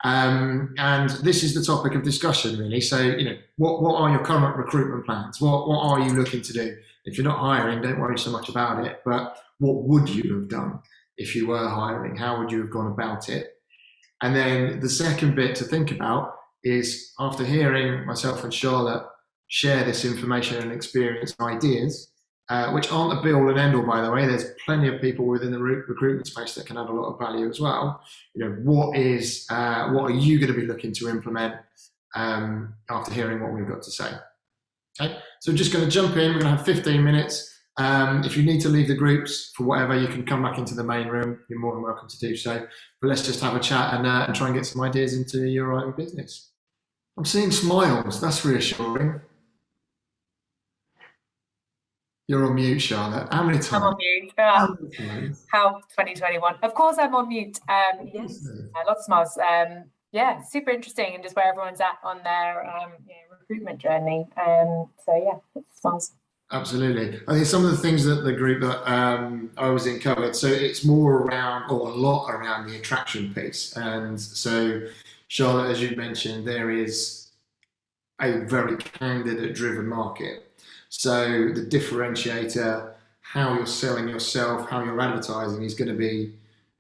And this is the topic of discussion, really. So, what are your current recruitment plans? What are you looking to do? If you're not hiring, don't worry so much about it. But what would you have done if you were hiring? How would you have gone about it? And then the second bit to think about is, after hearing myself and Charlotte share this information and experience and ideas, which aren't a be all and end all, by the way. There's plenty of people within the recruitment space that can add a lot of value as well. What are you going to be looking to implement after hearing what we've got to say? Okay, so we're just going to jump in. We're going to have 15 minutes. If you need to leave the groups for whatever, you can come back into the main room. You're more than welcome to do so. But let's just have a chat and try and get some ideas into your own business. I'm seeing smiles. That's reassuring. You're on mute, Charlotte. How many times? I'm on mute. How 2021. Of course I'm on mute. Yes, lots of smiles. Super interesting, and just where everyone's at on their recruitment journey. Smiles. Absolutely. I think some of the things that the group that I was in covered, so it's more around, or a lot around, the attraction piece. And so, Charlotte, as you mentioned, there is a very candidate-driven market. So the differentiator, how you're selling yourself, how you're advertising, is going to be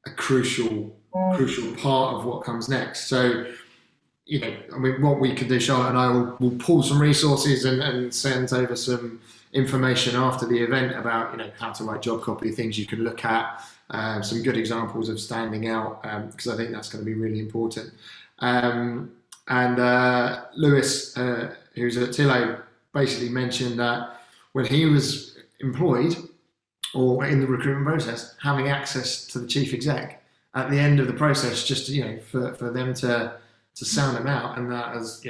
a crucial part of what comes next. So, what we can do, Charlotte and I will pull some resources and send over some information after the event about, how to write job copy, things you can look at, some good examples of standing out, because I think that's going to be really important. And Lewis, who's at Tillo, basically mentioned that when he was employed or in the recruitment process, having access to the chief exec at the end of the process, just for them to sound him out, and that as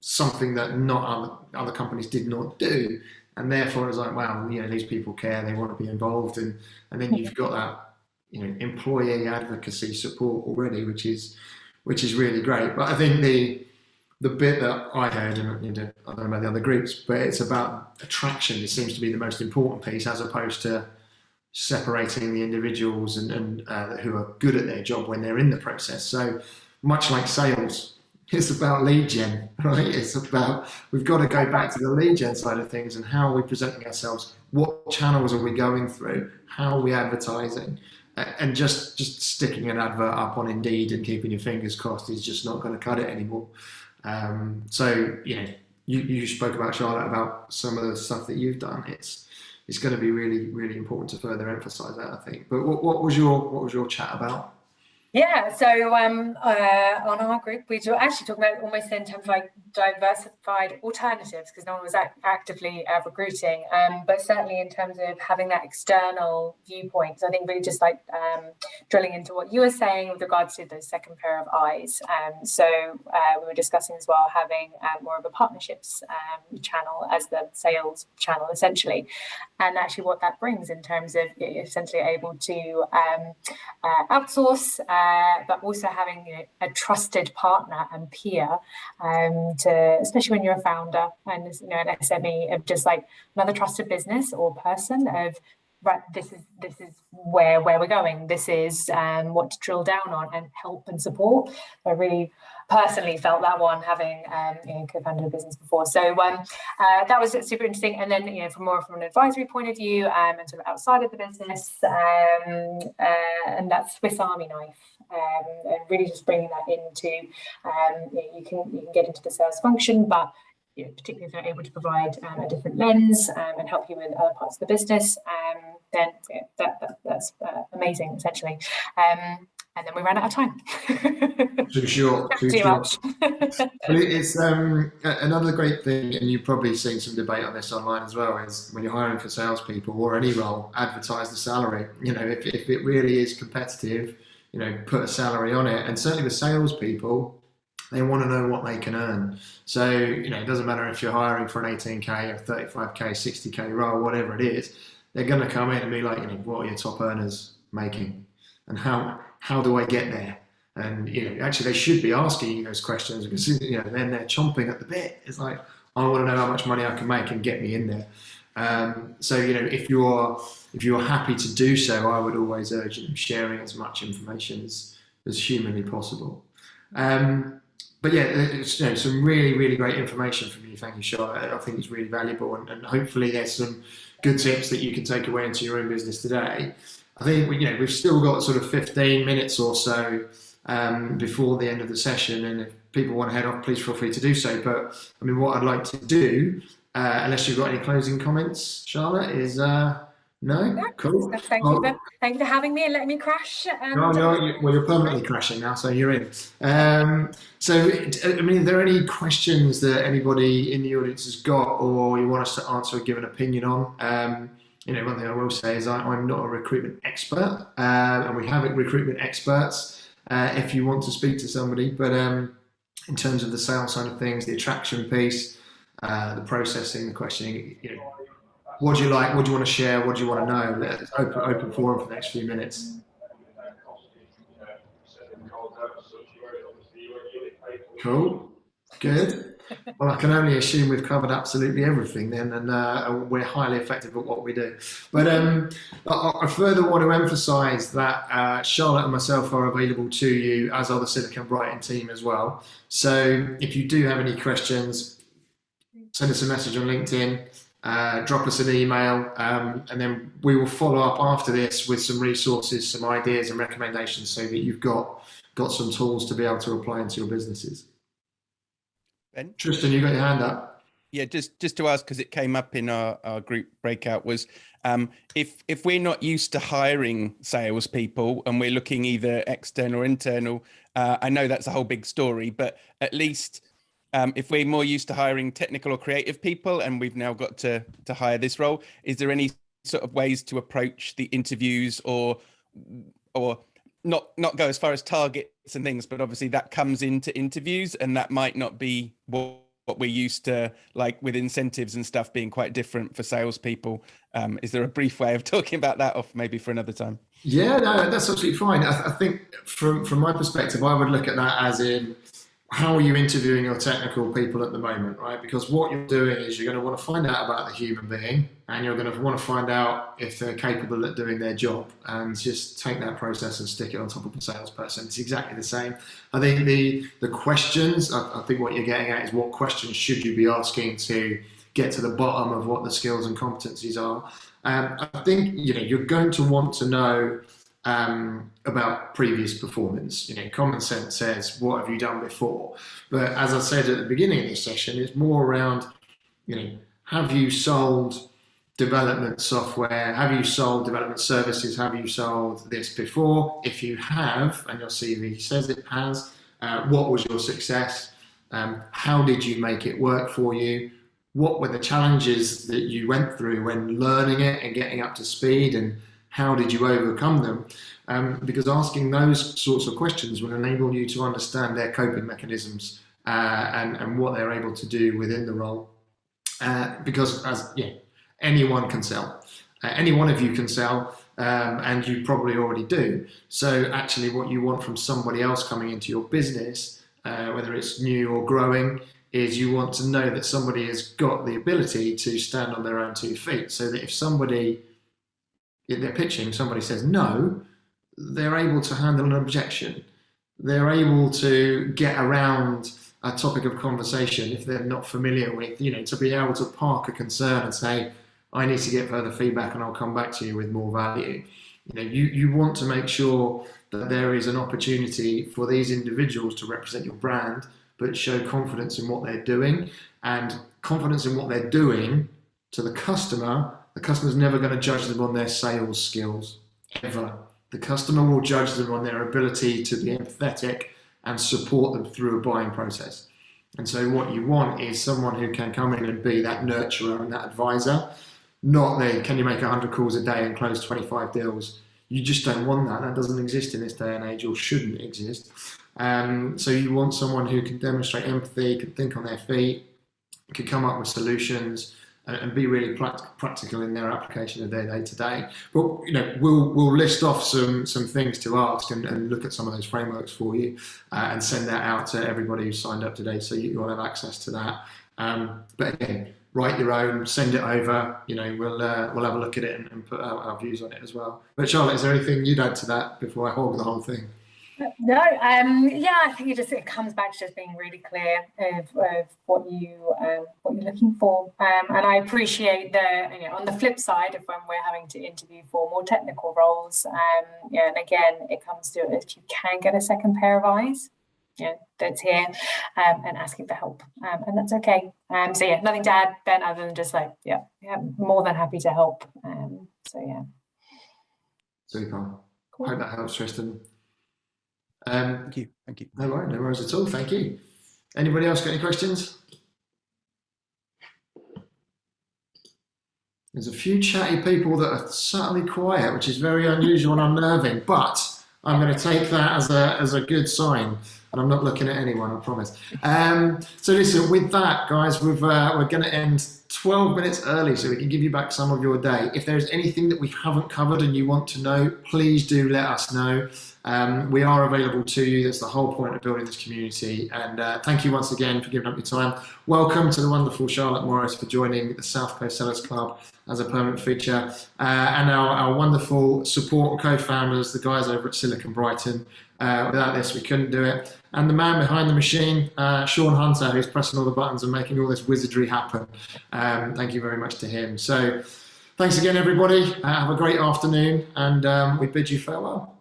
something that not other companies did not do, and therefore it was like, wow, these people care, they want to be involved, and then you've got that employee advocacy support already, which is really great. But I think the bit that I heard, and I don't know about the other groups, but it's about attraction. It seems to be the most important piece, as opposed to separating the individuals and who are good at their job when they're in the process. So much like sales, it's about lead gen, right? It's about, we've got to go back to the lead gen side of things, and how are we presenting ourselves? What channels are we going through? How are we advertising? And just sticking an advert up on Indeed and keeping your fingers crossed is just not going to cut it anymore. You spoke about, Charlotte, about some of the stuff that you've done. It's going to be really, really important to further emphasize that, I think. But what was your chat about? Yeah, so on our group, we were actually talking about almost in terms of like diversified alternatives, because no one was actively recruiting, but certainly in terms of having that external viewpoint. So I think really just like drilling into what you were saying with regards to those second pair of eyes. So we were discussing as well having more of a partnerships channel as the sales channel, essentially, and actually what that brings in terms of essentially able to outsource, but also having a trusted partner and peer, especially when you're a founder and an SME, of just like another trusted business or person of right, this is where we're going. This is what to drill down on and help and support. I really personally felt that one, having co-founded a business before. So that was super interesting. And then from an advisory point of view and sort of outside of the business, and that Swiss Army knife. And really just bringing that into, you can get into the sales function, but particularly if they're able to provide a different lens and help you with other parts of the business, then that's amazing, essentially. And then we ran out of time. Too short. Too much. But it's another great thing, and you've probably seen some debate on this online as well, is when you're hiring for salespeople or any role, advertise the salary. If it really is competitive, put a salary on it. And certainly with salespeople, they want to know what they can earn. So, it doesn't matter if you're hiring for an 18K, a 35K, 60K role, whatever it is, they're going to come in and be like, what are your top earners making? And how do I get there? And, actually they should be asking you those questions, because, then they're chomping at the bit. It's like, I want to know how much money I can make and get me in there. So, if you're happy to do so, I would always urge sharing as much information as humanly possible. But yeah, some really, really great information from you. Thank you, Charlotte. I think it's really valuable, and hopefully there's some good tips that you can take away into your own business today. I think we've still got sort of 15 minutes or so before the end of the session, and if people want to head off, please feel free to do so. But I mean, what I'd like to do, unless you've got any closing comments, Charlotte, is no? Cool. Thank you for having me and letting me crash. You're permanently crashing now, so you're in. So, I mean, are there any questions that anybody in the audience has got, or you want us to answer or give an opinion on? One thing I will say is I'm not a recruitment expert, and we have recruitment experts if you want to speak to somebody. But in terms of the sales side of things, the attraction piece, the processing, the questioning, what do you like? What do you want to share? What do you want to know? Let's open forum for the next few minutes. Cool. Good. Well, I can only assume we've covered absolutely everything then, and we're highly effective at what we do. But I further want to emphasise that Charlotte and myself are available to you, as are the Silicon Brighton team as well. So if you do have any questions, send us a message on LinkedIn. Drop us an email, and then we will follow up after this with some resources, some ideas and recommendations, so that you've got some tools to be able to apply into your businesses. Ben? Tristan, you got your hand up. Yeah, just to ask, because it came up in our group breakout, was if we're not used to hiring salespeople and we're looking either external or internal, I know that's a whole big story, but at least if we're more used to hiring technical or creative people, and we've now got to hire this role, is there any sort of ways to approach the interviews, or not go as far as targets and things, but obviously that comes into interviews, and that might not be what we're used to, like with incentives and stuff being quite different for salespeople. Is there a brief way of talking about that, or maybe for another time? Yeah, no, that's absolutely fine. I think from my perspective, I would look at that as in, how are you interviewing your technical people at the moment, right? Because what you're doing is you're going to want to find out about the human being, and you're going to want to find out if they're capable at doing their job, and just take that process and stick it on top of a salesperson. It's exactly the same. I think the questions, I think what you're getting at is, what questions should you be asking to get to the bottom of what the skills and competencies are. I think you're going to want to know about previous performance. Common sense says, what have you done before? But as I said at the beginning of this session, it's more around, have you sold development software? Have you sold development services? Have you sold this before? If you have, and your CV says it has, what was your success? How did you make it work for you? What were the challenges that you went through when learning it and getting up to speed, and how did you overcome them? Because asking those sorts of questions will enable you to understand their coping mechanisms and what they're able to do within the role. Because anyone can sell. Any one of you can sell, and you probably already do. So actually what you want from somebody else coming into your business, whether it's new or growing, is you want to know that somebody has got the ability to stand on their own 2 feet, so that if somebody they're pitching, somebody says no, they're able to handle an objection. They're able to get around a topic of conversation if they're not familiar with, you know, to be able to park a concern and say, I need to get further feedback and I'll come back to you with more value. You know, you want to make sure that there is an opportunity for these individuals to represent your brand, but show confidence in what they're doing, and confidence in what they're doing to the customer. The customer's never going to judge them on their sales skills, ever. The customer will judge them on their ability to be empathetic and support them through a buying process. And so what you want is someone who can come in and be that nurturer and that advisor, not the, can you make 100 calls a day and close 25 deals? You just don't want that. That doesn't exist in this day and age, or shouldn't exist. So you want someone who can demonstrate empathy, can think on their feet, can come up with solutions, and be really practical in their application of their day-to-day. But you know, we'll list off some things to ask and look at some of those frameworks for you, and send that out to everybody who's signed up today, so you will have access to that. But again, write your own, send it over. You know, we'll have a look at it and put our views on it as well. But Charlotte, is there anything you'd add to that before I hog the whole thing? No, yeah, I think it comes back to just being really clear of what you're looking for, and I appreciate on the flip side of when we're having to interview for more technical roles, and again, it comes to if you can get a second pair of eyes, that's here, and asking for help, and that's okay. So yeah, nothing to add, Ben, other than just like more than happy to help. So yeah. Super. Cool. Hope that helps, Tristan. Thank you. No worries at all. Thank you. Anybody else got any questions? There's a few chatty people that are subtly quiet, which is very unusual and unnerving, but I'm going to take that as a good sign, and I'm not looking at anyone, I promise. So listen, with that, guys, we're going to end 12 minutes early so we can give you back some of your day. If there's anything that we haven't covered and you want to know, please do let us know. We are available to you. That's the whole point of building this community. And thank you once again for giving up your time. Welcome to the wonderful Charlotte Morris for joining the South Coast Sellers Club as a permanent feature. And our wonderful support co-founders, the guys over at Silicon Brighton. Without this, we couldn't do it. And the man behind the machine, Sean Hunter, who's pressing all the buttons and making all this wizardry happen. Thank you very much to him. So thanks again, everybody. Have a great afternoon, and we bid you farewell.